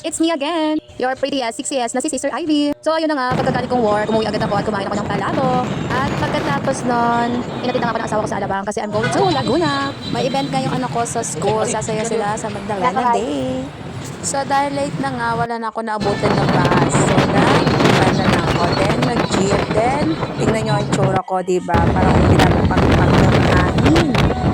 It's me again, your pretty as 6CS na si Sister Ivy. So ayun na nga, pagkagaling kong work, umuwi agad ako at kumain ako ng palado. At pagkatapos nun, inatid na nga ako ng asawa ko sa Alabang kasi I'm going to Laguna. May event ngayong anak ko sa school, sasaya sila sa Magdalena Day. So dahil late na nga, wala na ako naabutin ng bus. So nag-banda na ako, then nag-jeep, then tingnan nyo ang tsura ko, diba? Parang pinapapagpag ng hangin.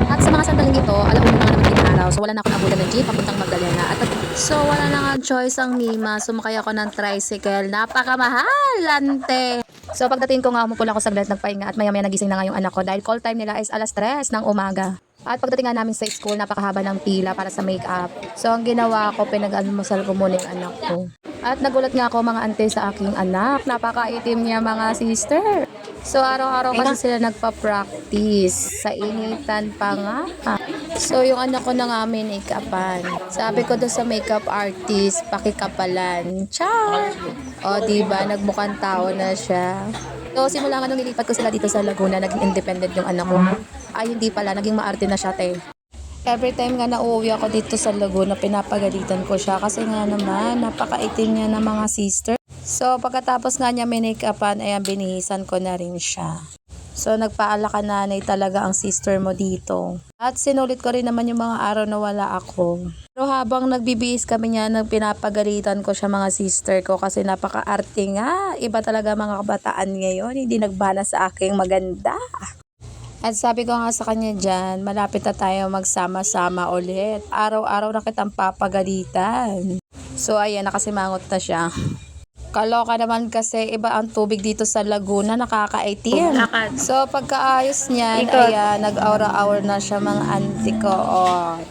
At sa mga sandaling ito, alam mo na naman araw, so wala na ako naabutin ng jeep papuntang Magdalena. At so wala na nga choice ang Mima, sumakay ako ng tricycle, napakamahal, lante. So pagdating ko nga, umupula ako saglit, nagpahinga at maya-maya nagising na nga yung anak ko dahil call time nila is 3:00 ng umaga. At pagdating nga namin sa school, napakahaba ng pila para sa makeup. So ang ginawa ko, pinag-almusal ko muna yung anak ko. At nagulat nga ako mga ante sa aking anak, napakaitim niya mga sister. So araw-araw kasi sila nagpa-practice, sa initan pa nga. So yung anak ko na nga make-upan. Sabi ko doon sa makeup artist, pakikapalan. Ciao! O diba, nagmukhang tao na siya. So simula nga nung nilipat ko sila dito sa Laguna, naging independent yung anak ko. Ay hindi pala, naging maarte na siya te. Every time nga na uuwi ako dito sa Laguna, pinapagalitan ko siya kasi nga naman, napakaitim niya ng mga sister. So pagkatapos nga niya make-upan, ayan, binihisan ko na rin siya. So nagpaala ka nanay talaga ang sister mo dito. At sinulit ko rin naman yung mga araw na wala ako. Pero habang nagbibihis kami niya, pinapagalitan ko siya mga sister ko kasi napaka-arte nga. Iba talaga mga kabataan ngayon, hindi nagbana sa aking maganda. At sabi ko nga sa kanya dyan, malapit na tayo magsama-sama ulit. Araw-araw na kitang papagalitan. So ayan, nakasimangot na siya. Kaloka naman kasi iba ang tubig dito sa Laguna, nakakaitim. So pagkaayos niyan, ayan, nag-aura-aura na siya mga auntie ko. O,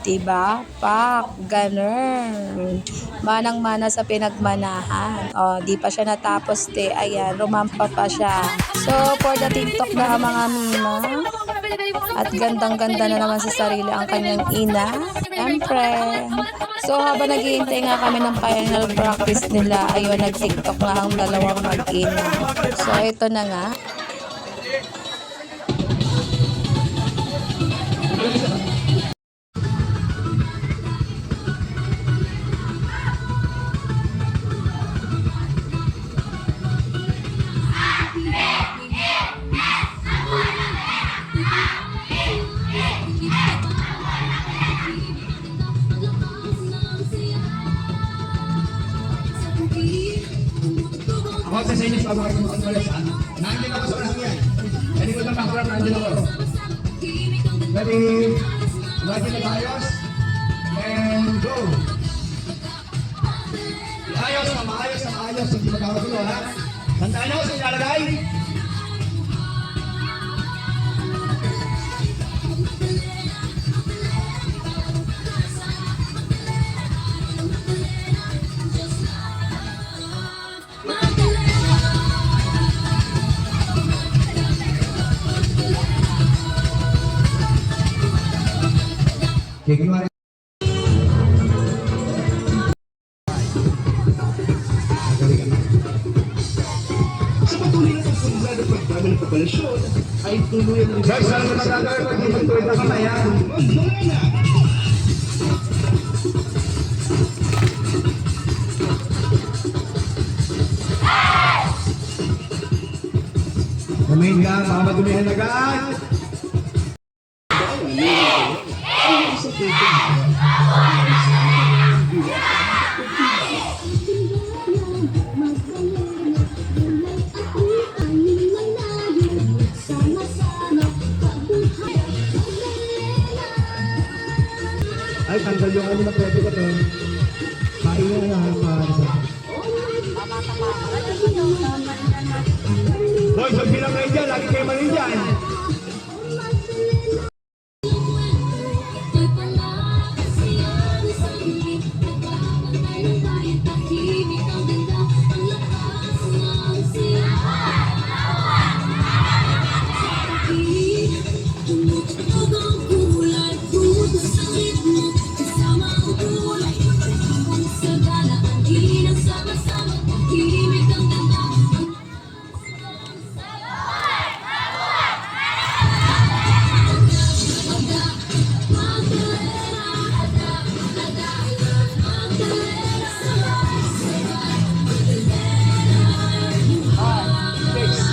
diba? Pak, ganun. Manang-mana sa pinagmanahan. O, di pa siya natapos, te. Ayan, rumampa pa siya. So, for the TikTok na mga Mima. At gandang-ganda na naman sa sarili ang kanyang ina. Siyempre. So, habang naghihintay nga kami ng final practice nila, ayun, nag-TikTok nga ang dalawang mag-ina. So, ito na nga. Ako sa inyo sa mga kumukulit saan. Nandiyan ako sa unang yan. Hindi ko na makurap, nandiyan ako. Ready? Ready na maayos? And go! Maayos na maayos. Hindi magkakagulo ha. Tandaan nyo sa ilalagay. Sa patuloy na pagpunta ng pagdami ng preparasyon ay tuloy ang guys, saan na magagawin pag hindi tuloy na kamaya? Kumain ka, baka madumihan agad. Ay, tanggal yung ano na pwede ko to. Kain na lang para sa... Boy, so bilang kayo dyan, lagi kayo mali dyan.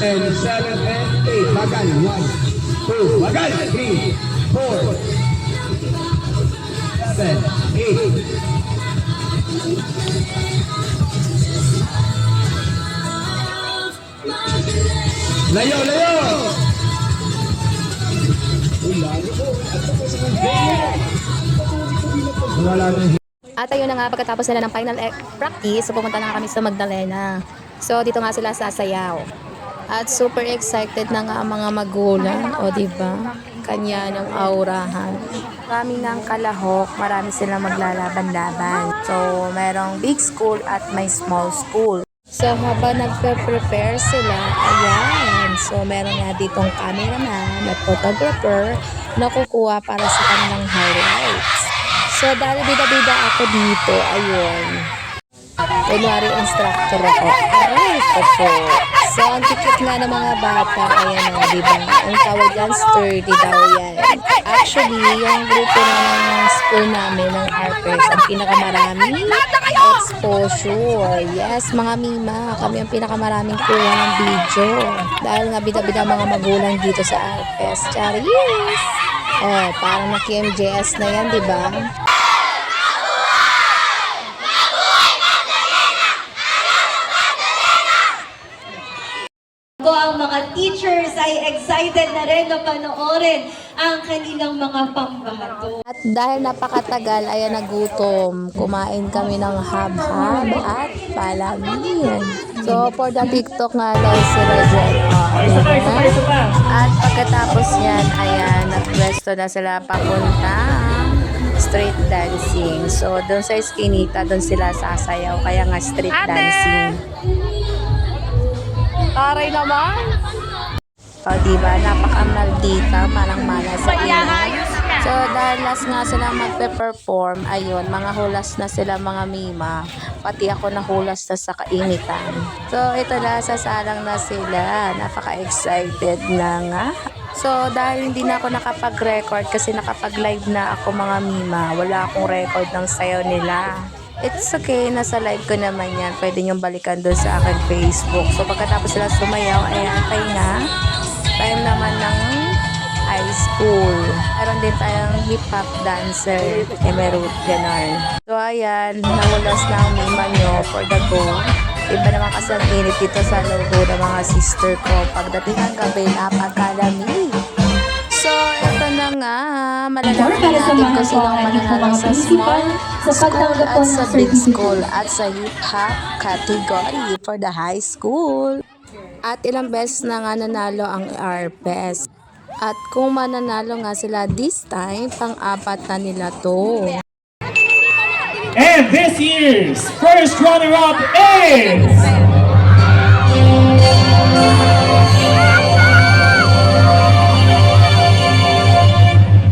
then 7 and 8. Bagal. 1, 2. Bagal. 3, 4, 7, 8. Layo, layo! Wala na. At ayun na nga, pagkatapos nila ng final practice, so pumunta na nga kami sa Magdalena. So dito nga sila sasayaw. At super excited na nga ang mga magulang, o diba? Kanya ng aurahan. Marami ng kalahok, marami silang maglalaban-laban. So merong big school at may small school. So habang nagpe-prepare sila, ayan. So meron nga ditong cameraman at photographer na kukuha para sa kanilang highlights. So dahil bida-bida ako dito, ayun. Kunwari instructor ako. Aray ko po. So ang tikit nga ng mga bata, ayan o, diba? Ang tawag yan, sturdy daw yan. Actually, yung grupo ng school namin, ng RPS, ang pinakamarami exposure. Yes, mga mima, kami ang pinakamaraming kuha ng video. Dahil nga bida-bida mga magulang dito sa RPS. Charis! Oh, parang na-KMJS na yan, diba? Ang mga teachers ay excited na rin na panoorin ang kanilang mga pambato. At dahil napakatagal, ayan nagutom, kumain kami ng hab-hab at palamin. So, for the TikTok nga daw sila dyan. At pagkatapos yan, ayan, nagpwesto na sila papunta street dancing. So, doon sa Eskinita, doon sila sasayaw. Kaya nga street dancing. Taray naman! O, diba? Napaka-maldita, manang-mana sa inyo. So, dahil last nga sila magpe-perform, ayun, mga hulas na sila mga mima. Pati ako nahulas na sa kainitan. So, ito na, sasalang na sila. Napaka-excited na nga. So, dahil hindi na ako nakapag-record kasi nakapag-live na ako mga mima, wala akong record ng sayaw nila. It's okay, nasa live ko naman yan. Pwede niyong balikan doon sa akin Facebook. So, pagkatapos sila sumayaw, ay antay na. Time naman ng high school. Meron din tayong hip-hop dancer. Emerald, gano'n. So, ayan, nahulas na ang mima nyo for the go. Iba naman kasi ang init dito sa logo ng mga sister ko. Pagdating ng gabi, napakalamig. So, ito na nga. Malalaman natin kung sino ang mananalo sa small school at sa big school at sa hip-hop category for the high school. At ilang beses na nga nanalo ang RPS. At kung mananalo nga sila this time, pang-apat na nila to. And this year's first runner-up is...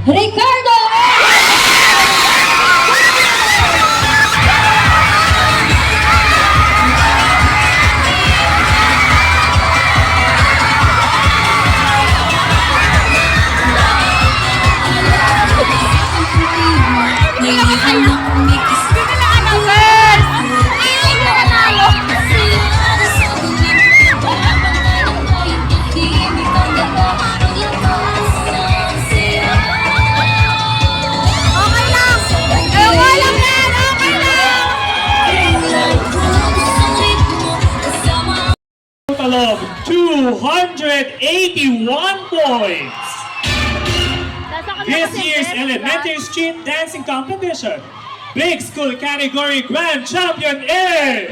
Ricardo! Total of 281 points. This year's elementary street dancing competition, big school category grand champion is...